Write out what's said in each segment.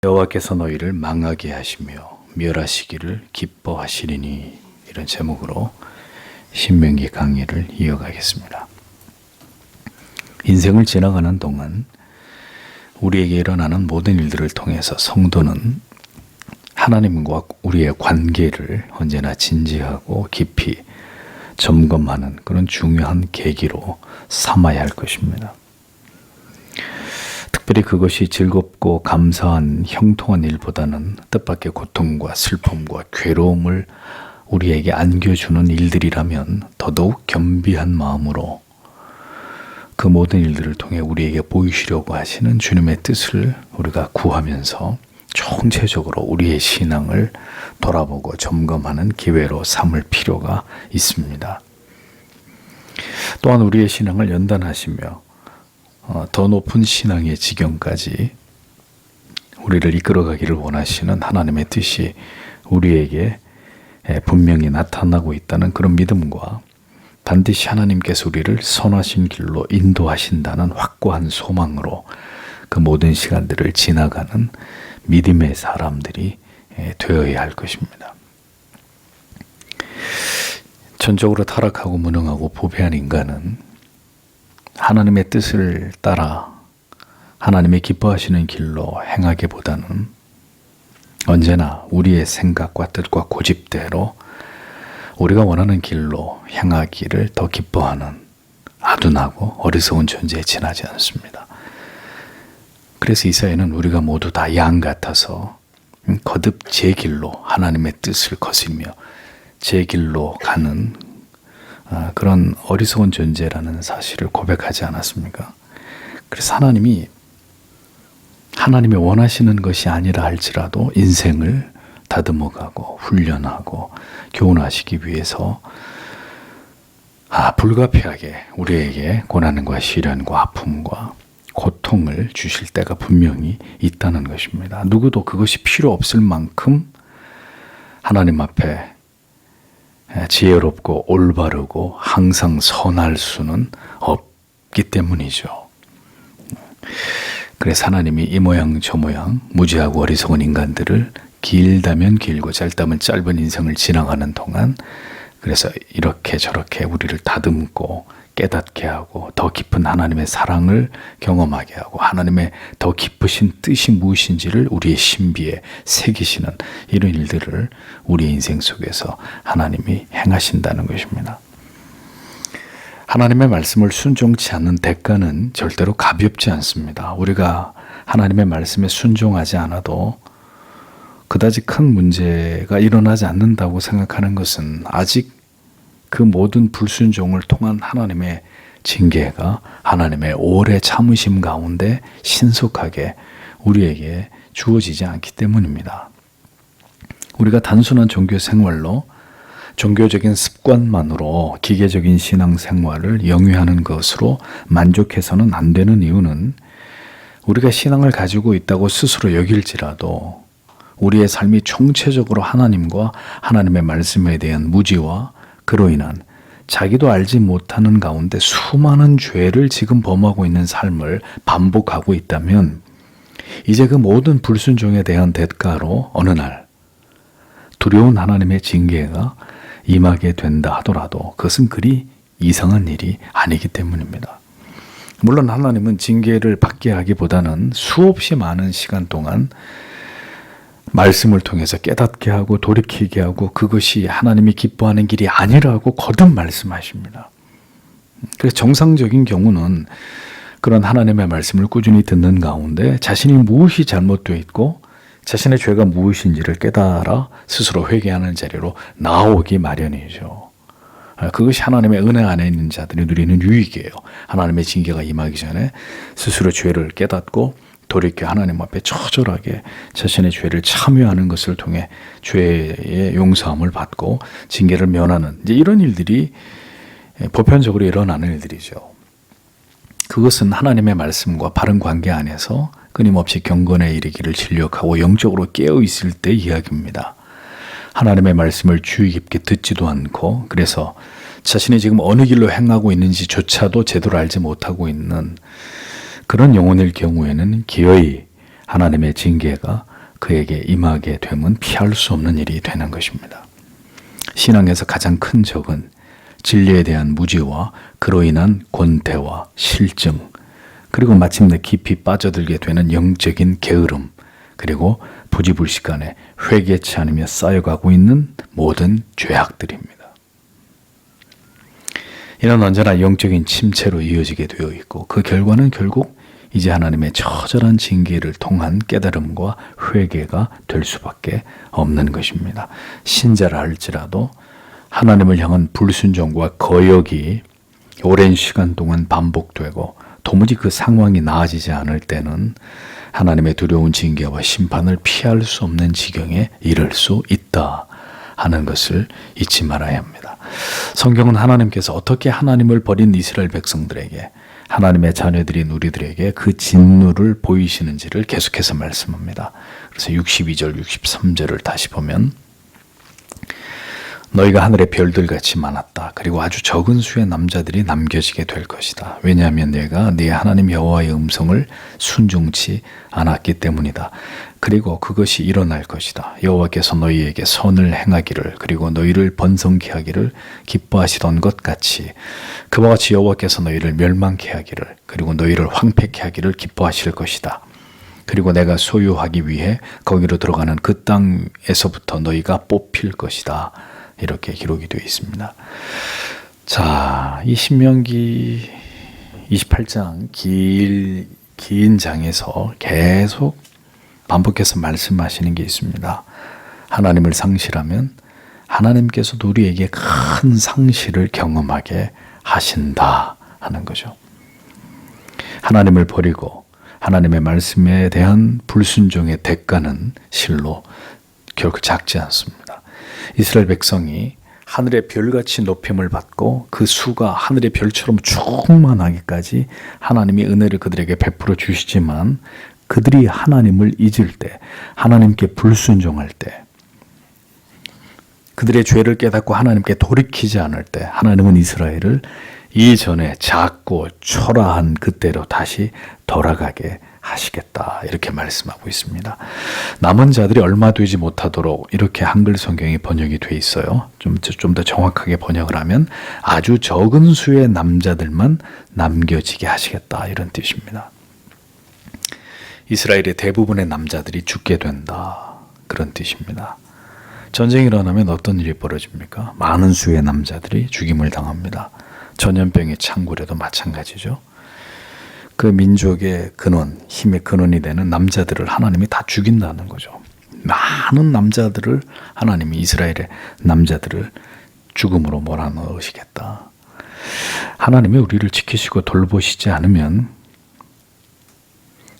여호와께서 너희를 망하게 하시며 멸하시기를 기뻐하시리니, 이런 제목으로 신명기 강의를 이어가겠습니다. 인생을 지나가는 동안 우리에게 일어나는 모든 일들을 통해서 성도는 하나님과 우리의 관계를 언제나 진지하고 깊이 점검하는 그런 중요한 계기로 삼아야 할 것입니다. 특별히 그것이 즐겁고 감사한 형통한 일보다는 뜻밖의 고통과 슬픔과 괴로움을 우리에게 안겨주는 일들이라면 더더욱 겸비한 마음으로 그 모든 일들을 통해 우리에게 보이시려고 하시는 주님의 뜻을 우리가 구하면서 총체적으로 우리의 신앙을 돌아보고 점검하는 기회로 삼을 필요가 있습니다. 또한 우리의 신앙을 연단하시며 더 높은 신앙의 지경까지 우리를 이끌어가기를 원하시는 하나님의 뜻이 우리에게 분명히 나타나고 있다는 그런 믿음과 반드시 하나님께서 우리를 선하신 길로 인도하신다는 확고한 소망으로 그 모든 시간들을 지나가는 믿음의 사람들이 되어야 할 것입니다. 전적으로 타락하고 무능하고 부패한 인간은 하나님의 뜻을 따라 하나님의 기뻐하시는 길로 행하기보다는 언제나 우리의 생각과 뜻과 고집대로 우리가 원하는 길로 향하기를 더 기뻐하는 아둔하고 어리석은 존재에 지나지 않습니다. 그래서 이 사회는 우리가 모두 다 양 같아서 거듭 제 길로 하나님의 뜻을 거스리며 제 길로 가는 그런 어리석은 존재라는 사실을 고백하지 않았습니까? 그래서 하나님이 하나님의 원하시는 것이 아니라 할지라도 인생을 다듬어가고 훈련하고 교훈하시기 위해서 불가피하게 우리에게 고난과 시련과 아픔과 고통을 주실 때가 분명히 있다는 것입니다. 누구도 그것이 필요 없을 만큼 하나님 앞에 지혜롭고 올바르고 항상 선할 수는 없기 때문이죠. 그래서 하나님이 이 모양 저 모양 무지하고 어리석은 인간들을 길다면 길고 짧다면 짧은 인생을 지나가는 동안 그래서 이렇게 저렇게 우리를 다듬고 깨닫게 하고 더 깊은 하나님의 사랑을 경험하게 하고 하나님의 더 깊으신 뜻이 무엇인지를 우리의 신비에 새기시는 이런 일들을 우리의 인생 속에서 하나님이 행하신다는 것입니다. 하나님의 말씀을 순종치 않는 대가는 절대로 가볍지 않습니다. 우리가 하나님의 말씀에 순종하지 않아도 그다지 큰 문제가 일어나지 않는다고 생각하는 것은 아직 그 모든 불순종을 통한 하나님의 징계가 하나님의 오래 참으심 가운데 신속하게 우리에게 주어지지 않기 때문입니다. 우리가 단순한 종교 생활로 종교적인 습관만으로 기계적인 신앙 생활을 영위하는 것으로 만족해서는 안 되는 이유는 우리가 신앙을 가지고 있다고 스스로 여길지라도 우리의 삶이 총체적으로 하나님과 하나님의 말씀에 대한 무지와 그로 인한 자기도 알지 못하는 가운데 수많은 죄를 지금 범하고 있는 삶을 반복하고 있다면 이제 그 모든 불순종에 대한 대가로 어느 날 두려운 하나님의 징계가 임하게 된다 하더라도 그것은 그리 이상한 일이 아니기 때문입니다. 물론 하나님은 징계를 받게 하기보다는 수없이 많은 시간 동안 말씀을 통해서 깨닫게 하고 돌이키게 하고 그것이 하나님이 기뻐하는 길이 아니라고 거듭 말씀하십니다. 그래서 정상적인 경우는 그런 하나님의 말씀을 꾸준히 듣는 가운데 자신이 무엇이 잘못되어 있고 자신의 죄가 무엇인지를 깨달아 스스로 회개하는 자리로 나오기 마련이죠. 그것이 하나님의 은혜 안에 있는 자들이 누리는 유익이에요. 하나님의 징계가 임하기 전에 스스로 죄를 깨닫고 돌이켜 하나님 앞에 처절하게 자신의 죄를 참여하는 것을 통해 죄의 용서함을 받고 징계를 면하는 이제 이런 일들이 보편적으로 일어나는 일들이죠. 그것은 하나님의 말씀과 바른 관계 안에서 끊임없이 경건에 이르기를 진력하고 영적으로 깨어 있을 때 이야기입니다. 하나님의 말씀을 주의 깊게 듣지도 않고 그래서 자신이 지금 어느 길로 행하고 있는지조차도 제대로 알지 못하고 있는 그런 영혼일 경우에는 기어이 하나님의 징계가 그에게 임하게 되면 피할 수 없는 일이 되는 것입니다. 신앙에서 가장 큰 적은 진리에 대한 무지와 그로 인한 권태와 실증, 그리고 마침내 깊이 빠져들게 되는 영적인 게으름, 그리고 부지불식간에 회개치 않으며 쌓여가고 있는 모든 죄악들입니다. 이는 언제나 영적인 침체로 이어지게 되어 있고 그 결과는 결국 이제 하나님의 처절한 징계를 통한 깨달음과 회개가 될 수밖에 없는 것입니다. 신자라 할지라도 하나님을 향한 불순종과 거역이 오랜 시간 동안 반복되고 도무지 그 상황이 나아지지 않을 때는 하나님의 두려운 징계와 심판을 피할 수 없는 지경에 이를 수 있다 하는 것을 잊지 말아야 합니다. 성경은 하나님께서 어떻게 하나님을 버린 이스라엘 백성들에게, 하나님의 자녀들인 우리들에게 그 진노를 보이시는지를 계속해서 말씀합니다. 그래서 62절, 63절을 다시 보면 너희가 하늘의 별들같이 많았다. 그리고 아주 적은 수의 남자들이 남겨지게 될 것이다. 왜냐하면 내가 네 하나님 여호와의 음성을 순종치 않았기 때문이다. 그리고 그것이 일어날 것이다. 여호와께서 너희에게 선을 행하기를, 그리고 너희를 번성케 하기를 기뻐하시던 것 같이 그와 같이 여호와께서 너희를 멸망케 하기를, 그리고 너희를 황폐케 하기를 기뻐하실 것이다. 그리고 내가 소유하기 위해 거기로 들어가는 그 땅에서부터 너희가 뽑힐 것이다. 이렇게 기록이 되어 있습니다. 자, 이 신명기 28장 긴 장에서 계속 반복해서 말씀하시는 게 있습니다. 하나님을 상실하면 하나님께서도 우리에게 큰 상실을 경험하게 하신다 하는 거죠. 하나님을 버리고 하나님의 말씀에 대한 불순종의 대가는 실로 결코 작지 않습니다. 이스라엘 백성이 하늘의 별같이 높임을 받고 그 수가 하늘의 별처럼 충만하기까지 하나님이 은혜를 그들에게 베풀어 주시지만 그들이 하나님을 잊을 때, 하나님께 불순종할 때, 그들의 죄를 깨닫고 하나님께 돌이키지 않을 때 하나님은 이스라엘을 이전에 작고 초라한 그때로 다시 돌아가게 하시겠다 이렇게 말씀하고 있습니다. 남은 자들이 얼마 되지 못하도록 이렇게 한글 성경이 번역이 돼 있어요. 좀 더 정확하게 번역을 하면 아주 적은 수의 남자들만 남겨지게 하시겠다 이런 뜻입니다. 이스라엘의 대부분의 남자들이 죽게 된다 그런 뜻입니다. 전쟁이 일어나면 어떤 일이 벌어집니까? 많은 수의 남자들이 죽임을 당합니다. 전염병의 창궐에도 마찬가지죠. 그 민족의 근원, 힘의 근원이 되는 남자들을 하나님이 다 죽인다는 거죠. 많은 남자들을 하나님이 이스라엘의 남자들을 죽음으로 몰아넣으시겠다. 하나님이 우리를 지키시고 돌보시지 않으면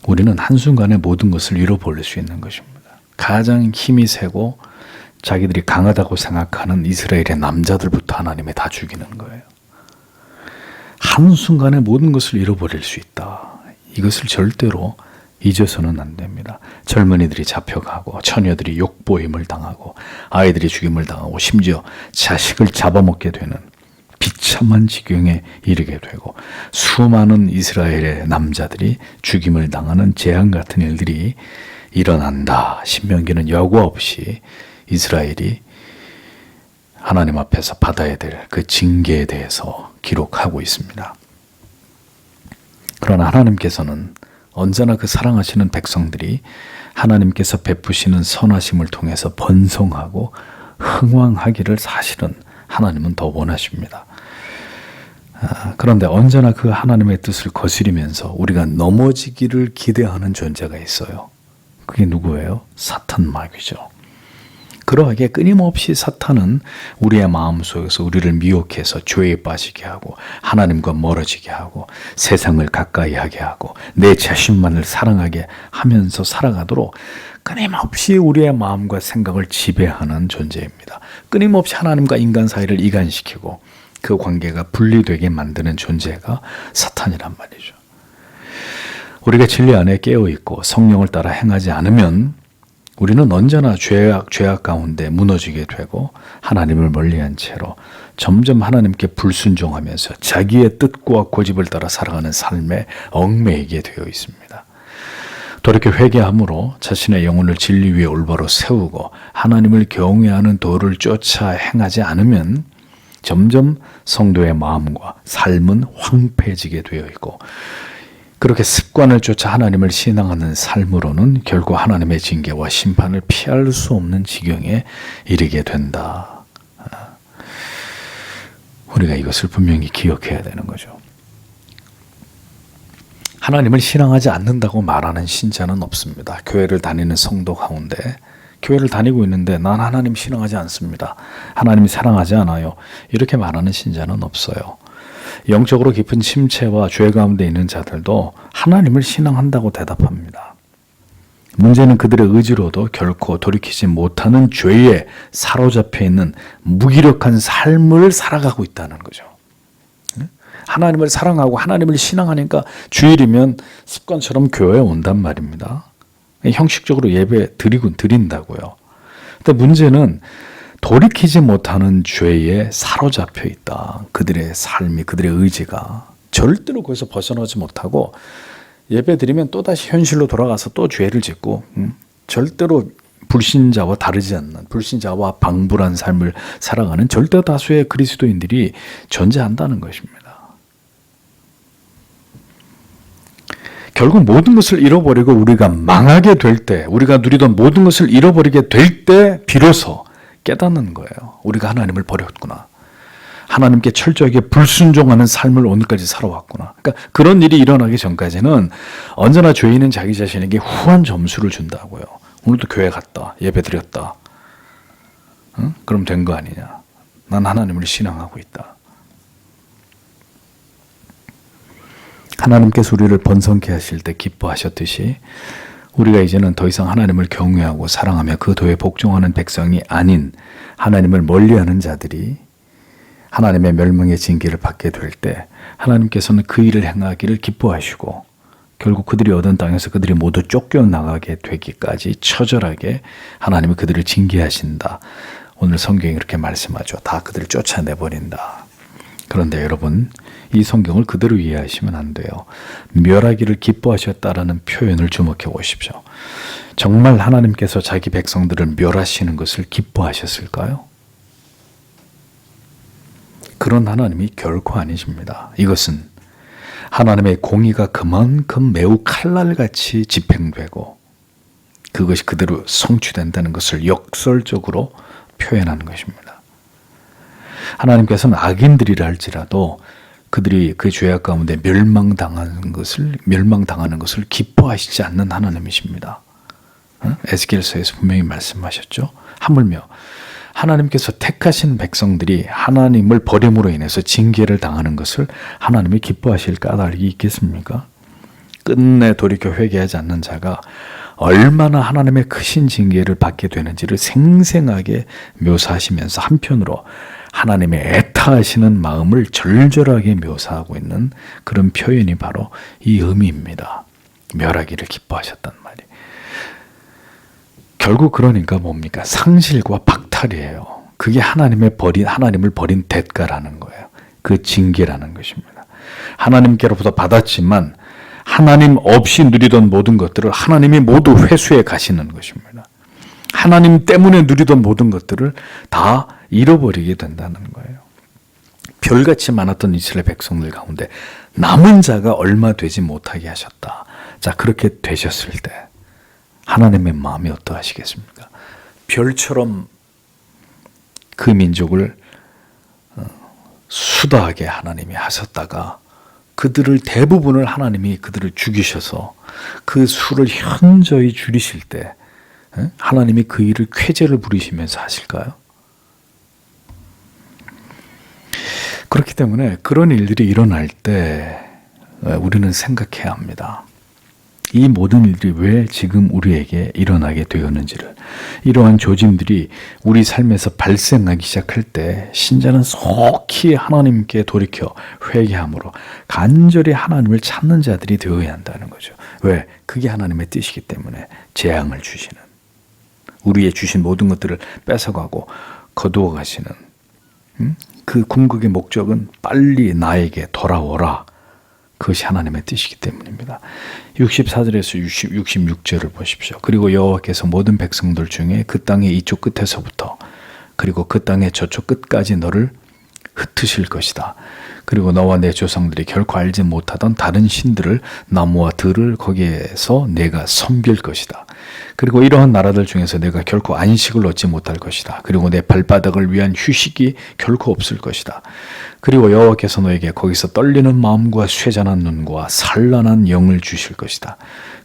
우리는 한순간에 모든 것을 잃어버릴 수 있는 것입니다. 가장 힘이 세고 자기들이 강하다고 생각하는 이스라엘의 남자들부터 하나님이 다 죽이는 거예요. 한순간에 모든 것을 잃어버릴 수 있다. 이것을 절대로 잊어서는 안 됩니다. 젊은이들이 잡혀가고 처녀들이 욕보임을 당하고 아이들이 죽임을 당하고 심지어 자식을 잡아먹게 되는 비참한 지경에 이르게 되고 수많은 이스라엘의 남자들이 죽임을 당하는 재앙 같은 일들이 일어난다. 신명기는 여과 없이 이스라엘이 하나님 앞에서 받아야 될 그 징계에 대해서 기록하고 있습니다. 그러나 하나님께서는 언제나 그 사랑하시는 백성들이 하나님께서 베푸시는 선하심을 통해서 번성하고 흥왕하기를 사실은 하나님은 더 원하십니다. 그런데 언제나 그 하나님의 뜻을 거스리면서 우리가 넘어지기를 기대하는 존재가 있어요. 그게 누구예요? 사탄 마귀죠. 그러하게 끊임없이 사탄은 우리의 마음속에서 우리를 미혹해서 죄에 빠지게 하고 하나님과 멀어지게 하고 세상을 가까이 하게 하고 내 자신만을 사랑하게 하면서 살아가도록 끊임없이 우리의 마음과 생각을 지배하는 존재입니다. 끊임없이 하나님과 인간 사이를 이간시키고 그 관계가 분리되게 만드는 존재가 사탄이란 말이죠. 우리가 진리 안에 깨어있고 성령을 따라 행하지 않으면 우리는 언제나 죄악 가운데 무너지게 되고 하나님을 멀리한 채로 점점 하나님께 불순종하면서 자기의 뜻과 고집을 따라 살아가는 삶에 얽매이게 되어 있습니다. 돌이켜 회개함으로 자신의 영혼을 진리 위에 올바로 세우고 하나님을 경외하는 도를 쫓아 행하지 않으면 점점 성도의 마음과 삶은 황폐해지게 되어 있고, 그렇게 습관을 쫓아 하나님을 신앙하는 삶으로는 결국 하나님의 징계와 심판을 피할 수 없는 지경에 이르게 된다. 우리가 이것을 분명히 기억해야 되는 거죠. 하나님을 신앙하지 않는다고 말하는 신자는 없습니다. 교회를 다니는 성도 가운데 교회를 다니고 있는데 난 하나님 신앙하지 않습니다. 하나님 사랑하지 않아요. 이렇게 말하는 신자는 없어요. 영적으로 깊은 침체와 죄 가운데 있는 자들도 하나님을 신앙한다고 대답합니다. 문제는 그들의 의지로도 결코 돌이키지 못하는 죄에 사로잡혀 있는 무기력한 삶을 살아가고 있다는 거죠. 하나님을 사랑하고 하나님을 신앙하니까 주일이면 습관처럼 교회에 온단 말입니다. 형식적으로 예배 드린다고요. 근데 문제는 돌이키지 못하는 죄에 사로잡혀 있다. 그들의 삶이, 그들의 의지가 절대로 거기서 벗어나지 못하고 예배 드리면 또다시 현실로 돌아가서 또 죄를 짓고 절대로 불신자와 다르지 않는, 불신자와 방불한 삶을 살아가는 절대 다수의 그리스도인들이 존재한다는 것입니다. 결국 모든 것을 잃어버리고 우리가 망하게 될 때, 우리가 누리던 모든 것을 잃어버리게 될 때 비로소 깨닫는 거예요. 우리가 하나님을 버렸구나. 하나님께 철저하게 불순종하는 삶을 오늘까지 살아왔구나. 그러니까 그런 일이 일어나기 전까지는 언제나 죄인은 자기 자신에게 후한 점수를 준다고요. 오늘도 교회 갔다, 예배 드렸다. 응? 그럼 된 거 아니냐. 난 하나님을 신앙하고 있다. 하나님께서 우리를 번성케 하실 때 기뻐하셨듯이 우리가 이제는 더 이상 하나님을 경외하고 사랑하며 그 도에 복종하는 백성이 아닌 하나님을 멀리하는 자들이 하나님의 멸망의 징계를 받게 될 때 하나님께서는 그 일을 행하기를 기뻐하시고 결국 그들이 얻은 땅에서 그들이 모두 쫓겨나가게 되기까지 처절하게 하나님이 그들을 징계하신다. 오늘 성경이 그렇게 말씀하죠. 다 그들을 쫓아내버린다. 그런데 여러분, 이 성경을 그대로 이해하시면 안 돼요. 멸하기를 기뻐하셨다라는 표현을 주목해 보십시오. 정말 하나님께서 자기 백성들을 멸하시는 것을 기뻐하셨을까요? 그런 하나님이 결코 아니십니다. 이것은 하나님의 공의가 그만큼 매우 칼날같이 집행되고 그것이 그대로 성취된다는 것을 역설적으로 표현하는 것입니다. 하나님께서는 악인들이라 할지라도 그들이 그 죄악 가운데 멸망당하는 것을 기뻐하시지 않는 하나님이십니다. 에스겔서에서 분명히 말씀하셨죠. 하물며 하나님께서 택하신 백성들이 하나님을 버림으로 인해서 징계를 당하는 것을 하나님이 기뻐하실 까닭이 있겠습니까? 끝내 돌이켜 회개하지 않는 자가 얼마나 하나님의 크신 징계를 받게 되는지를 생생하게 묘사하시면서 한편으로 하나님의 애타하시는 마음을 절절하게 묘사하고 있는 그런 표현이 바로 이 의미입니다. 멸하기를 기뻐하셨단 말이에요. 결국 그러니까 뭡니까? 상실과 박탈이에요. 그게 하나님을 버린 대가라는 거예요. 그 징계라는 것입니다. 하나님께로부터 받았지만 하나님 없이 누리던 모든 것들을 하나님이 모두 회수해 가시는 것입니다. 하나님 때문에 누리던 모든 것들을 다 잃어버리게 된다는 거예요. 별같이 많았던 이스라엘 백성들 가운데 남은 자가 얼마 되지 못하게 하셨다. 자, 그렇게 되셨을 때 하나님의 마음이 어떠하시겠습니까? 별처럼 그 민족을 수다하게 하나님이 하셨다가 그들을 대부분을 하나님이 그들을 죽이셔서 그 수를 현저히 줄이실 때 하나님이 그 일을 쾌재를 부리시면서 하실까요? 그렇기 때문에 그런 일들이 일어날 때 우리는 생각해야 합니다. 이 모든 일들이 왜 지금 우리에게 일어나게 되었는지를, 이러한 조짐들이 우리 삶에서 발생하기 시작할 때 신자는 속히 하나님께 돌이켜 회개함으로 간절히 하나님을 찾는 자들이 되어야 한다는 거죠. 왜? 그게 하나님의 뜻이기 때문에 재앙을 주시는, 우리의 주신 모든 것들을 뺏어가고 거두어 가시는 그 궁극의 목적은 빨리 나에게 돌아오라. 그것이 하나님의 뜻이기 때문입니다. 64절에서 66절을 보십시오. 그리고 여호와께서 모든 백성들 중에 그 땅의 이쪽 끝에서부터 그리고 그 땅의 저쪽 끝까지 너를 흩으실 것이다. 그리고 너와 내 조상들이 결코 알지 못하던 다른 신들을 나무와 들을 거기에서 내가 섬길 것이다. 그리고 이러한 나라들 중에서 내가 결코 안식을 얻지 못할 것이다. 그리고 내 발바닥을 위한 휴식이 결코 없을 것이다. 그리고 여호와께서 너에게 거기서 떨리는 마음과 쇠잔한 눈과 산란한 영을 주실 것이다.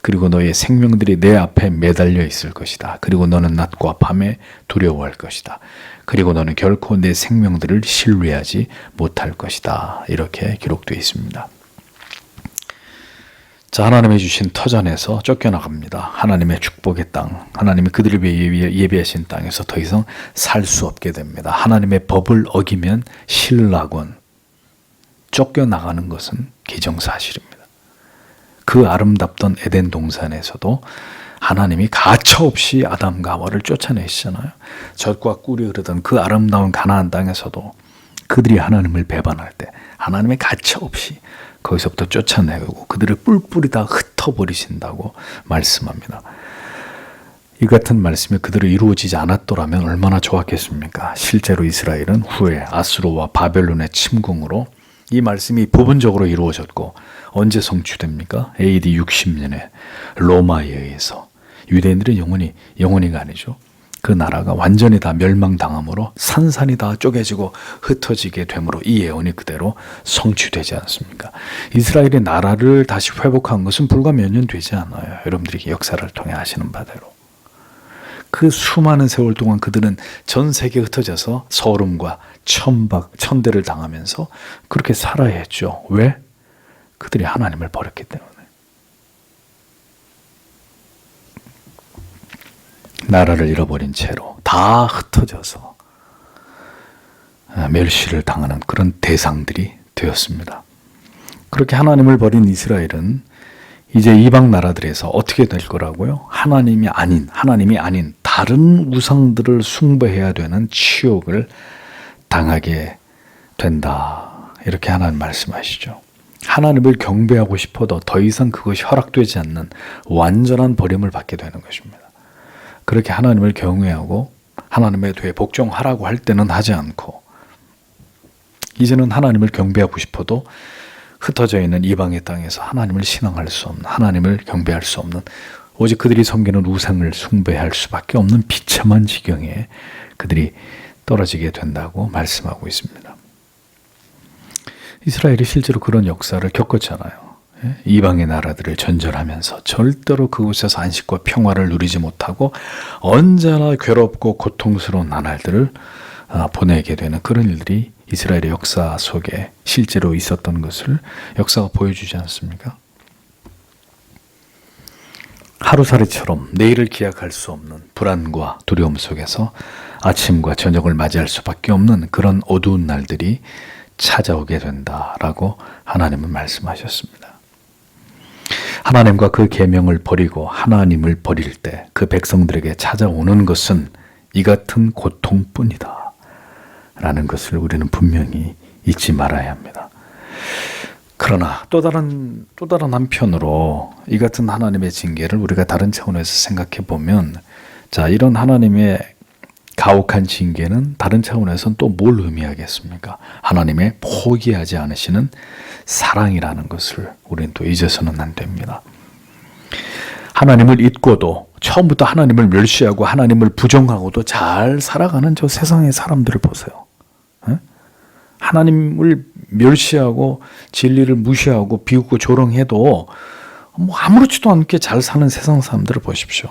그리고 너의 생명들이 내 앞에 매달려 있을 것이다. 그리고 너는 낮과 밤에 두려워할 것이다. 그리고 너는 결코 내 생명들을 신뢰하지 못할 것이다. 이렇게 기록되어 있습니다. 자, 하나님이 주신 터전에서 쫓겨나갑니다. 하나님의 축복의 땅, 하나님이 그들을 위해 예비하신 땅에서 더 이상 살 수 없게 됩니다. 하나님의 법을 어기면 신라곤, 쫓겨나가는 것은 기정사실입니다. 그 아름답던 에덴 동산에서도 하나님이 가차없이 아담과 하와를 쫓아내시잖아요. 젖과 꿀이 흐르던 그 아름다운 가나안 땅에서도 그들이 하나님을 배반할 때 하나님의 가차없이 거기서부터 쫓아내고 그들을 뿔뿔이 다 흩어버리신다고 말씀합니다. 이 같은 말씀이 그들을 이루어지지 않았더라면 얼마나 좋았겠습니까? 실제로 이스라엘은 후에 아수르와 바벨론의 침공으로 이 말씀이 부분적으로 이루어졌고 언제 성취됩니까? AD 60년에 로마에 의해서 유대인들은 영원히가 아니죠. 그 나라가 완전히 다 멸망당함으로 산산이 다 쪼개지고 흩어지게 되므로 이 예언이 그대로 성취되지 않습니까? 이스라엘의 나라를 다시 회복한 것은 불과 몇 년 되지 않아요. 여러분들이 역사를 통해 아시는 바대로. 그 수많은 세월 동안 그들은 전 세계에 흩어져서 서름과 천대를 당하면서 그렇게 살아야 했죠. 왜? 그들이 하나님을 버렸기 때문에. 나라를 잃어버린 채로 다 흩어져서 멸시를 당하는 그런 대상들이 되었습니다. 그렇게 하나님을 버린 이스라엘은 이제 이방 나라들에서 어떻게 될 거라고요? 하나님이 아닌 다른 우상들을 숭배해야 되는 치욕을 당하게 된다. 이렇게 하나님 말씀하시죠. 하나님을 경배하고 싶어도 더 이상 그것이 허락되지 않는 완전한 버림을 받게 되는 것입니다. 그렇게 하나님을 경외하고 하나님에 대해 복종하라고 할 때는 하지 않고 이제는 하나님을 경배하고 싶어도 흩어져 있는 이방의 땅에서 하나님을 신앙할 수 없는, 하나님을 경배할 수 없는, 오직 그들이 섬기는 우상을 숭배할 수밖에 없는 비참한 지경에 그들이 떨어지게 된다고 말씀하고 있습니다. 이스라엘이 실제로 그런 역사를 겪었잖아요. 이방의 나라들을 전절하면서 절대로 그곳에서 안식과 평화를 누리지 못하고 언제나 괴롭고 고통스러운 나날들을 보내게 되는 그런 일들이 이스라엘의 역사 속에 실제로 있었던 것을 역사가 보여주지 않습니까? 하루살이처럼 내일을 기약할 수 없는 불안과 두려움 속에서 아침과 저녁을 맞이할 수밖에 없는 그런 어두운 날들이 찾아오게 된다라고 하나님은 말씀하셨습니다. 하나님과 그 계명을 버리고 하나님을 버릴 때 그 백성들에게 찾아오는 것은 이 같은 고통뿐이다 라는 것을 우리는 분명히 잊지 말아야 합니다. 그러나 또 다른 한편으로 이 같은 하나님의 징계를 우리가 다른 차원에서 생각해 보면, 자, 이런 하나님의 가혹한 징계는 다른 차원에서는 또 뭘 의미하겠습니까? 하나님의 포기하지 않으시는 사랑이라는 것을 우리는 또 잊어서는 안 됩니다. 하나님을 잊고도 처음부터 하나님을 멸시하고 하나님을 부정하고도 잘 살아가는 저 세상의 사람들을 보세요. 하나님을 멸시하고 진리를 무시하고 비웃고 조롱해도 아무렇지도 않게 잘 사는 세상 사람들을 보십시오.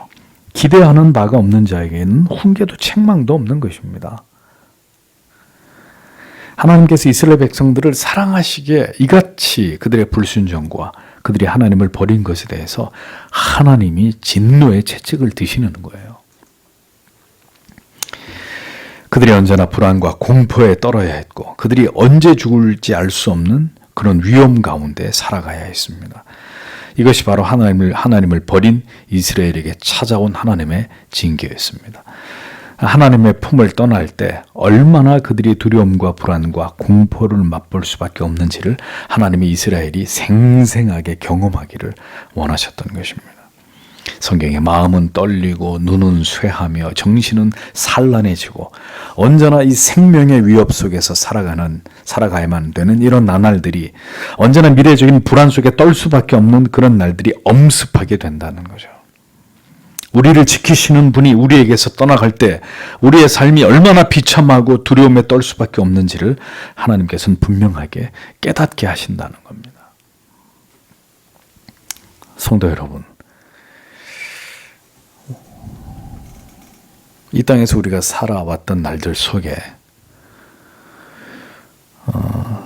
기대하는 바가 없는 자에게는 훈계도 책망도 없는 것입니다. 하나님께서 이스라엘 백성들을 사랑하시기에 이같이 그들의 불순종과 그들이 하나님을 버린 것에 대해서 하나님이 진노의 채찍을 드시는 거예요. 그들이 언제나 불안과 공포에 떨어야 했고 그들이 언제 죽을지 알 수 없는 그런 위험 가운데 살아가야 했습니다. 이것이 바로 하나님을 버린 이스라엘에게 찾아온 하나님의 징계였습니다. 하나님의 품을 떠날 때 얼마나 그들이 두려움과 불안과 공포를 맛볼 수밖에 없는지를 하나님이 이스라엘이 생생하게 경험하기를 원하셨던 것입니다. 성경에 마음은 떨리고 눈은 쇠하며 정신은 산란해지고 언제나 이 생명의 위협 속에서 살아가야만 되는 이런 나날들이, 언제나 미래적인 불안 속에 떨 수밖에 없는 그런 날들이 엄습하게 된다는 거죠. 우리를 지키시는 분이 우리에게서 떠나갈 때 우리의 삶이 얼마나 비참하고 두려움에 떨 수밖에 없는지를 하나님께서는 분명하게 깨닫게 하신다는 겁니다. 성도 여러분, 이 땅에서 우리가 살아왔던 날들 속에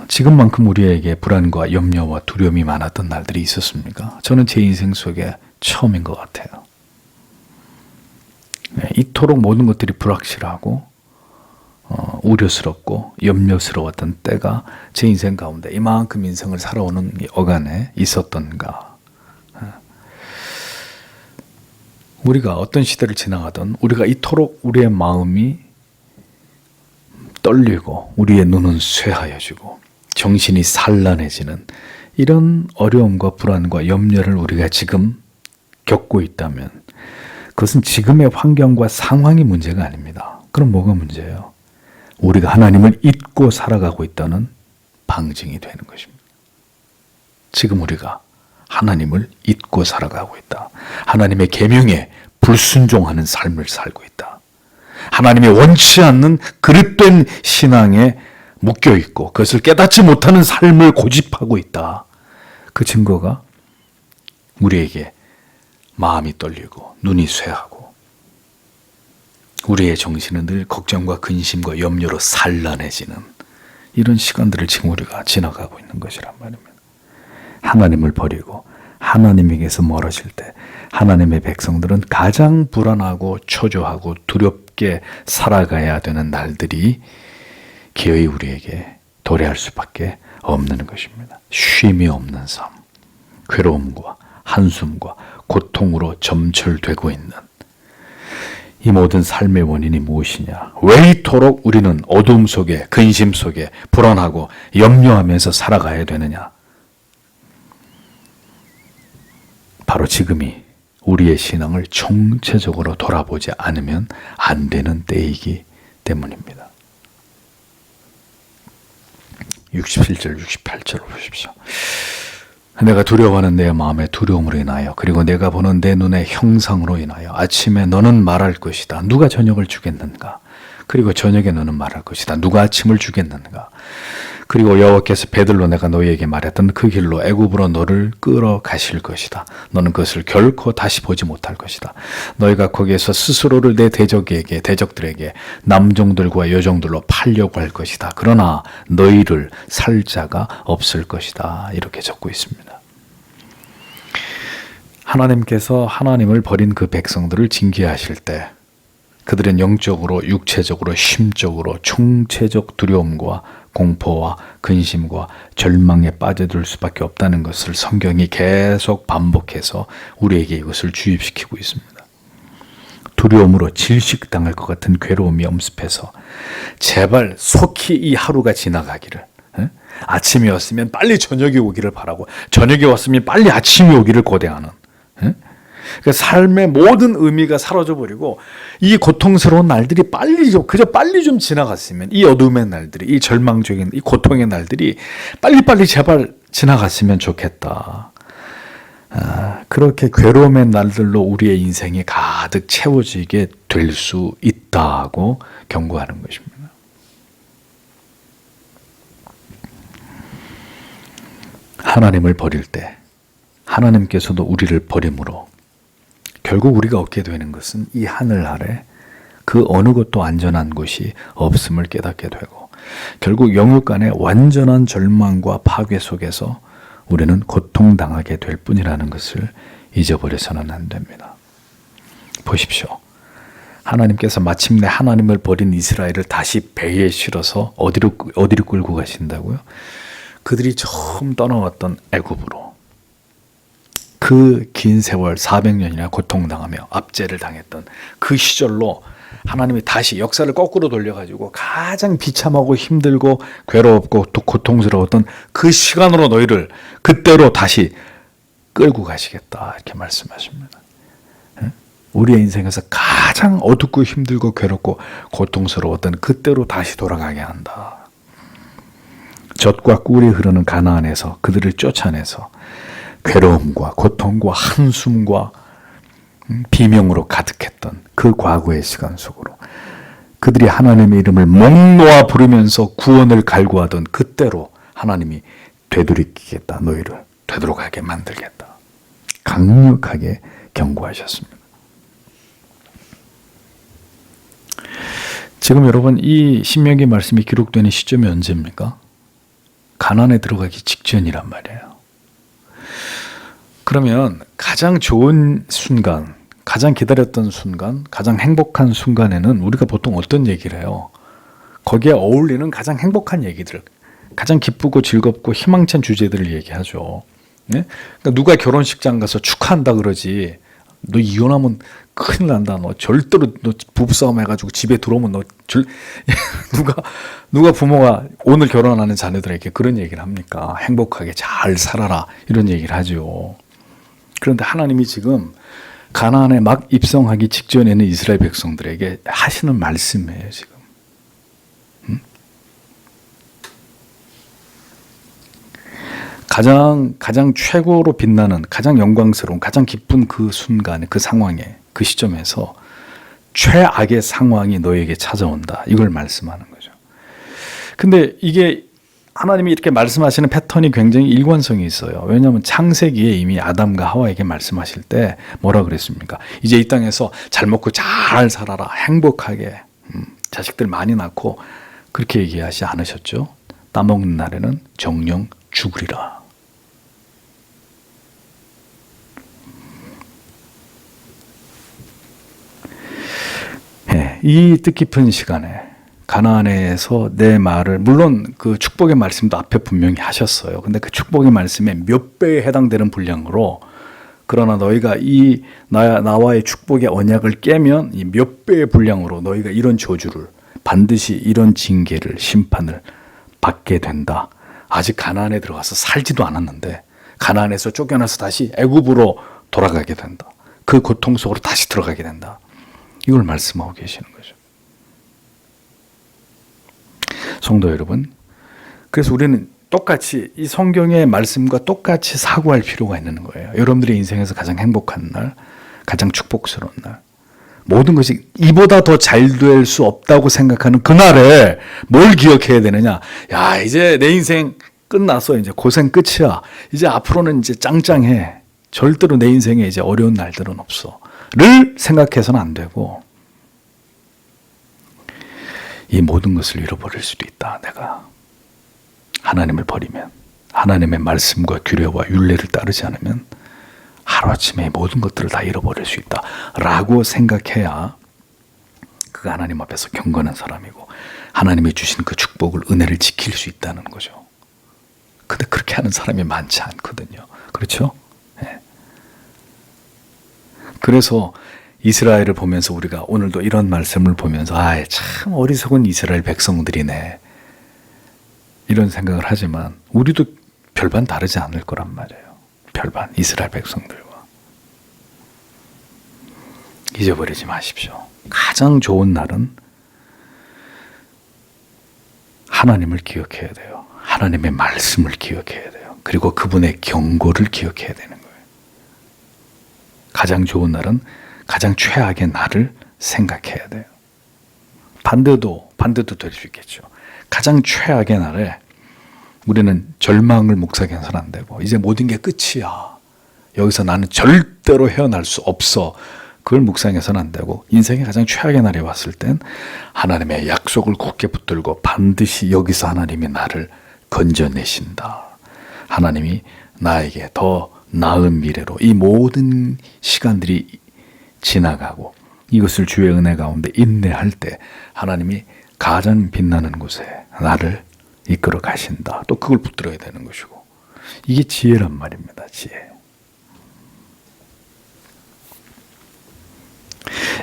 지금만큼 우리에게 불안과 염려와 두려움이 많았던 날들이 있었습니까? 저는 제 인생 속에 처음인 것 같아요. 이토록 모든 것들이 불확실하고 우려스럽고 염려스러웠던 때가 제 인생 가운데 이만큼 인생을 살아오는 어간에 있었던가. 우리가 어떤 시대를 지나가든 우리가 이토록 우리의 마음이 떨리고 우리의 눈은 쇠하여지고 정신이 산란해지는 이런 어려움과 불안과 염려를 우리가 지금 겪고 있다면 그것은 지금의 환경과 상황이 문제가 아닙니다. 그럼 뭐가 문제예요? 우리가 하나님을 잊고 살아가고 있다는 방증이 되는 것입니다. 지금 우리가 하나님을 잊고 살아가고 있다. 하나님의 계명에 불순종하는 삶을 살고 있다. 하나님이 원치 않는 그릇된 신앙에 묶여 있고 그것을 깨닫지 못하는 삶을 고집하고 있다. 그 증거가 우리에게 마음이 떨리고 눈이 쇠하고 우리의 정신은 늘 걱정과 근심과 염려로 산란해지는 이런 시간들을 지금 우리가 지나가고 있는 것이란 말입니다. 하나님을 버리고 하나님에게서 멀어질 때 하나님의 백성들은 가장 불안하고 초조하고 두렵게 살아가야 되는 날들이 기어이 우리에게 도래할 수밖에 없는 것입니다. 쉼이 없는 삶, 괴로움과 한숨과 고통으로 점철되고 있는 이 모든 삶의 원인이 무엇이냐? 왜 이토록 우리는 어둠 속에, 근심 속에 불안하고 염려하면서 살아가야 되느냐? 바로 지금이 우리의 신앙을 총체적으로 돌아보지 않으면 안 되는 때이기 때문입니다. 67절, 68절 보십시오. 내가 두려워하는 내 마음의 두려움으로 인하여 그리고 내가 보는 내 눈의 형상으로 인하여 아침에 너는 말할 것이다. 누가 저녁을 주겠는가? 그리고 저녁에 너는 말할 것이다. 누가 아침을 주겠는가? 그리고 여호와께서 베들로 내가 너희에게 말했던 그 길로 애굽으로 너를 끌어가실 것이다. 너는 그것을 결코 다시 보지 못할 것이다. 너희가 거기에서 스스로를 내 대적들에게 남종들과 여종들로 팔려고 할 것이다. 그러나 너희를 살 자가 없을 것이다. 이렇게 적고 있습니다. 하나님께서 하나님을 버린 그 백성들을 징계하실 때 그들은 영적으로, 육체적으로, 심적으로 총체적 두려움과 공포와 근심과 절망에 빠져들 수밖에 없다는 것을 성경이 계속 반복해서 우리에게 이것을 주입시키고 있습니다. 두려움으로 질식당할 것 같은 괴로움이 엄습해서 제발 속히 이 하루가 지나가기를, 아침이 왔으면 빨리 저녁이 오기를 바라고 저녁이 왔으면 빨리 아침이 오기를 고대하는, 그 삶의 모든 의미가 사라져버리고 이 고통스러운 날들이 그저 빨리 좀 지나갔으면, 이 어둠의 날들이, 이 절망적인 이 고통의 날들이 빨리빨리 제발 지나갔으면 좋겠다. 그렇게 괴로움의 날들로 우리의 인생이 가득 채워지게 될 수 있다고 경고하는 것입니다. 하나님을 버릴 때 하나님께서도 우리를 버림으로 결국 우리가 얻게 되는 것은 이 하늘 아래 그 어느 것도 안전한 곳이 없음을 깨닫게 되고 결국 영육 간의 완전한 절망과 파괴 속에서 우리는 고통당하게 될 뿐이라는 것을 잊어버려서는 안 됩니다. 보십시오. 하나님께서 마침내 하나님을 버린 이스라엘을 다시 배에 실어서 어디로 끌고 가신다고요? 그들이 처음 떠나왔던 애굽으로, 그 긴 세월 400년이나 고통당하며 압제를 당했던 그 시절로 하나님이 다시 역사를 거꾸로 돌려가지고 가장 비참하고 힘들고 괴롭고 또 고통스러웠던 그 시간으로 너희를 그때로 다시 끌고 가시겠다 이렇게 말씀하십니다. 우리의 인생에서 가장 어둡고 힘들고 괴롭고 고통스러웠던 그때로 다시 돌아가게 한다. 젖과 꿀이 흐르는 가나안에서 그들을 쫓아내서 괴로움과 고통과 한숨과 비명으로 가득했던 그 과거의 시간 속으로 그들이 하나님의 이름을 목 놓아 부르면서 구원을 갈구하던 그때로 하나님이 되돌이키겠다. 너희를 되돌아가게 만들겠다. 강력하게 경고하셨습니다. 지금 여러분 이 신명기 말씀이 기록되는 시점이 언제입니까? 가나안에 들어가기 직전이란 말이에요. 그러면 가장 좋은 순간, 가장 기다렸던 순간, 가장 행복한 순간에는 우리가 보통 어떤 얘기를 해요? 거기에 어울리는 가장 행복한 얘기들, 가장 기쁘고 즐겁고 희망찬 주제들을 얘기하죠. 네? 그러니까 누가 결혼식장 가서 축하한다 그러지, 너 이혼하면 큰일 난다. 너 절대로 너 부부싸움 해가지고 집에 들어오면 너 누가 부모가 오늘 결혼하는 자녀들에게 그런 얘기를 합니까? 행복하게 잘 살아라 이런 얘기를 하죠. 그런데 하나님이 지금 가나안에 막 입성하기 직전에는 이스라엘 백성들에게 하시는 말씀이에요. 지금 가장 최고로 빛나는 가장 영광스러운 가장 기쁜 그 순간에 그 상황에 그 시점에서 최악의 상황이 너에게 찾아온다. 이걸 말씀하는 거죠. 근데 이게 하나님이 이렇게 말씀하시는 패턴이 굉장히 일관성이 있어요. 왜냐하면 창세기에 이미 아담과 하와에게 말씀하실 때 뭐라 그랬습니까? 이제 이 땅에서 잘 먹고 잘 살아라. 행복하게 자식들 많이 낳고 그렇게 얘기하지 않으셨죠? 따먹는 날에는 정령 죽으리라. 이 뜻깊은 시간에 가나안에서 내 말을 물론 그 축복의 말씀도 앞에 분명히 하셨어요. 근데 그 축복의 말씀에 몇 배에 해당되는 분량으로 그러나 너희가 이 나와의 축복의 언약을 깨면 이 몇 배의 분량으로 너희가 이런 저주를 반드시 이런 징계를 심판을 받게 된다. 아직 가나안에 들어가서 살지도 않았는데 가나안에서 쫓겨나서 다시 애굽으로 돌아가게 된다. 그 고통 속으로 다시 들어가게 된다. 이걸 말씀하고 계시는 거죠. 성도 여러분, 그래서 우리는 똑같이 이 성경의 말씀과 똑같이 사고할 필요가 있는 거예요. 여러분들의 인생에서 가장 행복한 날, 가장 축복스러운 날, 모든 것이 이보다 더 잘 될 수 없다고 생각하는 그날에 뭘 기억해야 되느냐? 야, 이제 내 인생 끝났어. 이제 고생 끝이야. 이제 앞으로는 이제 짱짱해. 절대로 내 인생에 이제 어려운 날들은 없어. 를 생각해서는 안 되고 이 모든 것을 잃어버릴 수도 있다. 내가 하나님을 버리면 하나님의 말씀과 규례와 율례를 따르지 않으면 하루아침에 이 모든 것들을 다 잃어버릴 수 있다 라고 생각해야 그가 하나님 앞에서 경건한 사람이고 하나님이 주신 그 축복을 은혜를 지킬 수 있다는 거죠. 근데 그렇게 하는 사람이 많지 않거든요. 그렇죠? 네. 그래서 이스라엘을 보면서 우리가 오늘도 이런 말씀을 보면서 참 어리석은 이스라엘 백성들이네 이런 생각을 하지만 우리도 별반 다르지 않을 거란 말이에요. 별반 이스라엘 백성들과 잊어버리지 마십시오. 가장 좋은 날은 하나님을 기억해야 돼요. 하나님의 말씀을 기억해야 돼요. 그리고 그분의 경고를 기억해야 되는 거예요. 가장 좋은 날은 가장 최악의 날을 생각해야 돼요. 반대도 될 수 있겠죠. 가장 최악의 날에 우리는 절망을 묵상해서는 안 되고 이제 모든 게 끝이야. 여기서 나는 절대로 헤어날 수 없어. 그걸 묵상해서는 안 되고 인생의 가장 최악의 날이 왔을 땐 하나님의 약속을 굳게 붙들고 반드시 여기서 하나님이 나를 건져내신다. 하나님이 나에게 더 나은 미래로 이 모든 시간들이 지나가고 이것을 주의 은혜 가운데 인내할 때 하나님이 가장 빛나는 곳에 나를 이끌어 가신다. 또 그걸 붙들어야 되는 것이고 이게 지혜란 말입니다. 지혜.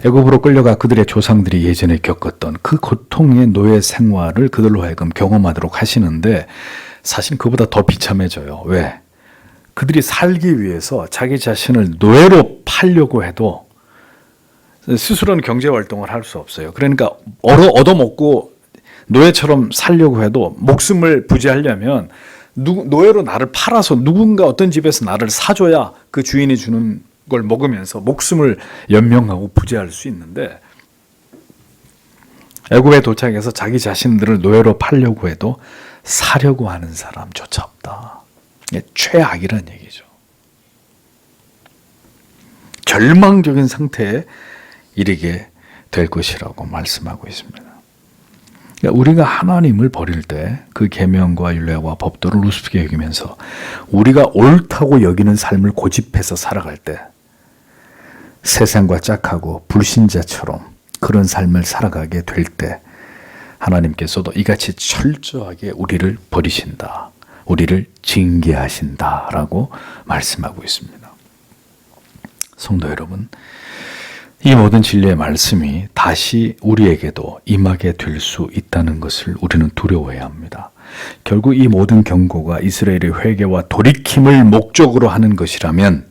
애굽으로 끌려가 그들의 조상들이 예전에 겪었던 그 고통의 노예 생활을 그들로 하여금 경험하도록 하시는데 사실 그보다 더 비참해져요. 왜? 그들이 살기 위해서 자기 자신을 노예로 팔려고 해도 스스로는 경제활동을 할 수 없어요. 그러니까 얻어먹고 노예처럼 살려고 해도 목숨을 부지하려면 노예로 나를 팔아서 누군가 어떤 집에서 나를 사줘야 그 주인이 주는 걸 먹으면서 목숨을 연명하고 부지할 수 있는데 애굽에 도착해서 자기 자신들을 노예로 팔려고 해도 사려고 하는 사람조차 없다. 이게 최악이라는 얘기죠. 절망적인 상태에 이르게 될 것이라고 말씀하고 있습니다. 그러니까 우리가 하나님을 버릴 때 그 계명과 율례와 법도를 우습게 여기면서 우리가 옳다고 여기는 삶을 고집해서 살아갈 때 세상과 짝하고 불신자처럼 그런 삶을 살아가게 될 때 하나님께서도 이같이 철저하게 우리를 버리신다. 우리를 징계하신다라고 말씀하고 있습니다. 성도 여러분, 이 모든 진리의 말씀이 다시 우리에게도 임하게 될 수 있다는 것을 우리는 두려워해야 합니다. 결국 이 모든 경고가 이스라엘의 회개와 돌이킴을 목적으로 하는 것이라면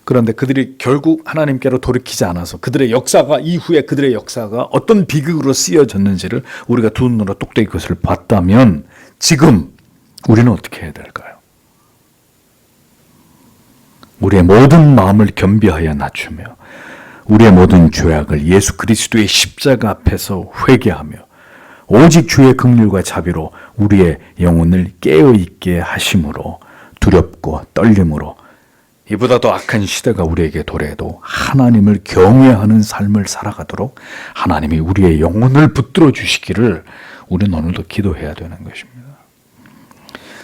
그런데 그들이 결국 하나님께로 돌이키지 않아서 그들의 역사가 이후에 그들의 역사가 어떤 비극으로 쓰여졌는지를 우리가 두 눈으로 똑똑히 그것을 봤다면 지금 우리는 어떻게 해야 될까요? 우리의 모든 마음을 겸비하여 낮추며 우리의 모든 죄악을 예수 그리스도의 십자가 앞에서 회개하며 오직 주의 긍휼과 자비로 우리의 영혼을 깨어있게 하심으로 두렵고 떨림으로 이보다 더 악한 시대가 우리에게 도래해도 하나님을 경외하는 삶을 살아가도록 하나님이 우리의 영혼을 붙들어 주시기를 우리는 오늘도 기도해야 되는 것입니다.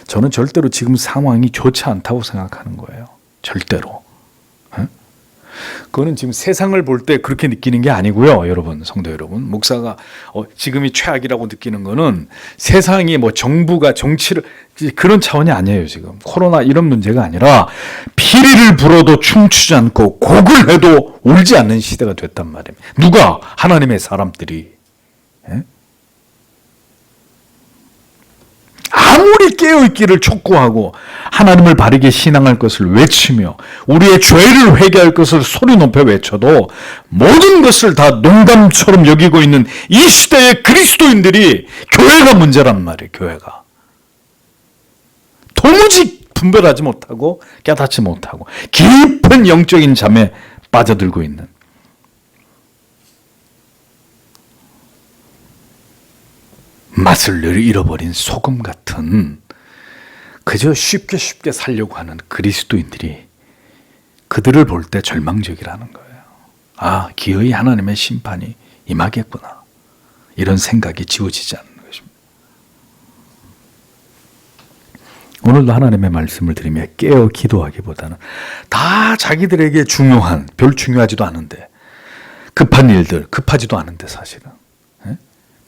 저는 절대로 지금 상황이 좋지 않다고 생각하는 거예요. 절대로. 그거는 지금 세상을 볼 때 그렇게 느끼는 게 아니고요. 여러분, 성도 여러분. 목사가 지금이 최악이라고 느끼는 거는 세상이 뭐 정부가 정치를 그런 차원이 아니에요. 지금 코로나 이런 문제가 아니라 피리를 불어도 춤추지 않고 곡을 해도 울지 않는 시대가 됐단 말입니다. 누가? 하나님의 사람들이. 아무리 깨어있기를 촉구하고 하나님을 바르게 신앙할 것을 외치며 우리의 죄를 회개할 것을 소리 높여 외쳐도 모든 것을 다 농담처럼 여기고 있는 이 시대의 그리스도인들이 교회가 문제란 말이에요. 교회가 도무지 분별하지 못하고 깨닫지 못하고 깊은 영적인 잠에 빠져들고 있는 맛을 잃어버린 소금 같은 그저 쉽게 살려고 하는 그리스도인들이 그들을 볼 때 절망적이라는 거예요. 아, 기어이 하나님의 심판이 임하겠구나. 이런 생각이 지워지지 않는 것입니다. 오늘도 하나님의 말씀을 드리며 깨어 기도하기보다는 다 자기들에게 중요한, 별 중요하지도 않은데 급한 일들, 급하지도 않은데 사실은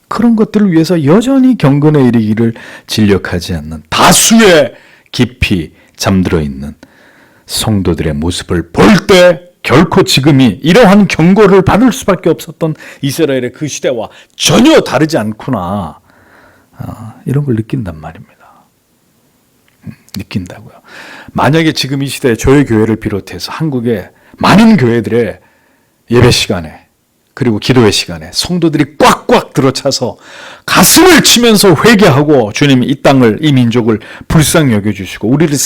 그런 것들을 위해서 여전히 경건에 이르기를 진력하지 않는 다수의 깊이 잠들어 있는 성도들의 모습을 볼 때 결코 지금이 이러한 경고를 받을 수밖에 없었던 이스라엘의 그 시대와 전혀 다르지 않구나. 이런 걸 느낀단 말입니다. 느낀다고요. 만약에 지금 이 시대에 저희 교회를 비롯해서 한국의 많은 교회들의 예배 시간에 그리고 기도의 시간에 성도들이 꽉꽉 들어차서 가슴을 치면서 회개하고 주님 이 땅을 이 민족을 불쌍히 여겨주시고 우리를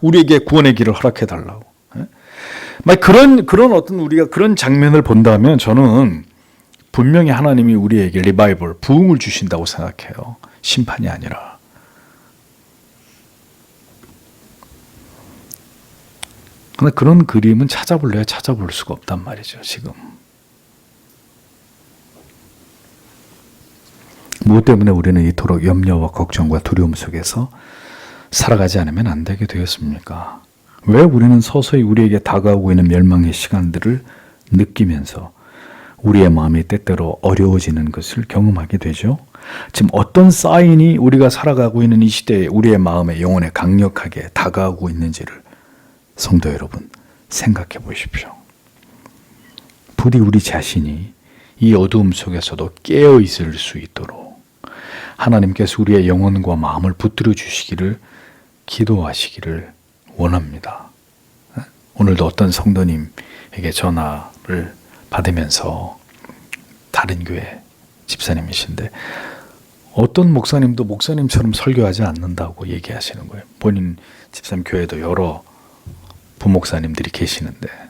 우리에게 구원의 길을 허락해 달라고. 그런 어떤 우리가 그런 장면을 본다면 저는 분명히 하나님이 우리에게 리바이벌 부흥을 주신다고 생각해요. 심판이 아니라. 그런데 그런 그림은 찾아볼래야 찾아볼 수가 없단 말이죠. 지금. 무엇 때문에 우리는 이토록 염려와 걱정과 두려움 속에서 살아가지 않으면 안 되게 되었습니까? 왜 우리는 서서히 우리에게 다가오고 있는 멸망의 시간들을 느끼면서 우리의 마음이 때때로 어려워지는 것을 경험하게 되죠? 지금 어떤 사인이 우리가 살아가고 있는 이 시대에 우리의 마음에 영혼에 강력하게 다가오고 있는지를 성도 여러분 생각해 보십시오. 부디 우리 자신이 이 어두움 속에서도 깨어 있을 수 있도록 하나님께서 우리의 영혼과 마음을 붙들어 주시기를 기도하시기를 원합니다. 오늘도 어떤 성도님에게 전화를 받으면서 다른 교회 집사님이신데 어떤 목사님도 목사님처럼 설교하지 않는다고 얘기하시는 거예요. 본인 집사님 교회도 여러 부목사님들이 계시는데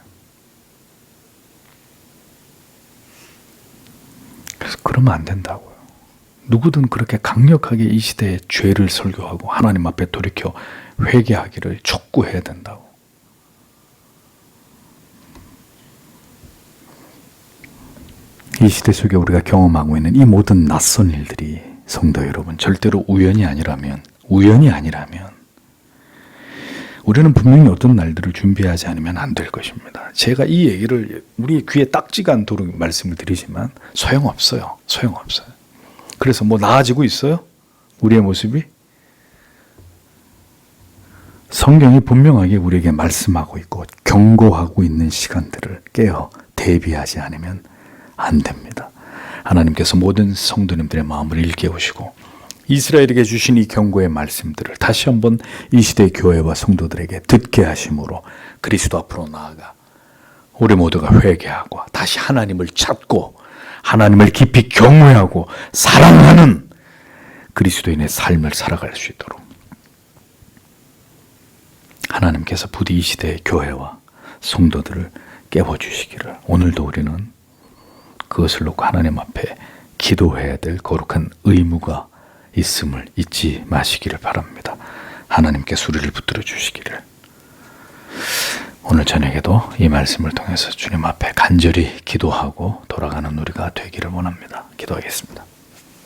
그래서 그러면 안 된다고요. 누구든 그렇게 강력하게 이 시대의 죄를 설교하고 하나님 앞에 돌이켜 회개하기를 촉구해야 된다고. 이 시대 속에 우리가 경험하고 있는 이 모든 낯선 일들이 성도 여러분 절대로 우연이 아니라면 우리는 분명히 어떤 날들을 준비하지 않으면 안 될 것입니다. 제가 이 얘기를 우리 귀에 딱지가 않도록 말씀을 드리지만 소용없어요. 그래서 뭐 나아지고 있어요? 우리의 모습이? 성경이 분명하게 우리에게 말씀하고 있고 경고하고 있는 시간들을 깨어 대비하지 않으면 안 됩니다. 하나님께서 모든 성도님들의 마음을 일깨우시고 이스라엘에게 주신 이 경고의 말씀들을 다시 한번 이 시대의 교회와 성도들에게 듣게 하심으로 그리스도 앞으로 나아가 우리 모두가 회개하고 다시 하나님을 찾고 하나님을 깊이 경외하고 사랑하는 그리스도인의 삶을 살아갈 수 있도록 하나님께서 부디 이 시대의 교회와 성도들을 깨워주시기를 오늘도 우리는 그것을 놓고 하나님 앞에 기도해야 될 거룩한 의무가 있음을 잊지 마시기를 바랍니다. 하나님께 수리를 붙들어 주시기를. 오늘 저녁에도 이 말씀을 통해서 주님 앞에 간절히 기도하고 돌아가는 우리가 되기를 원합니다. 기도하겠습니다.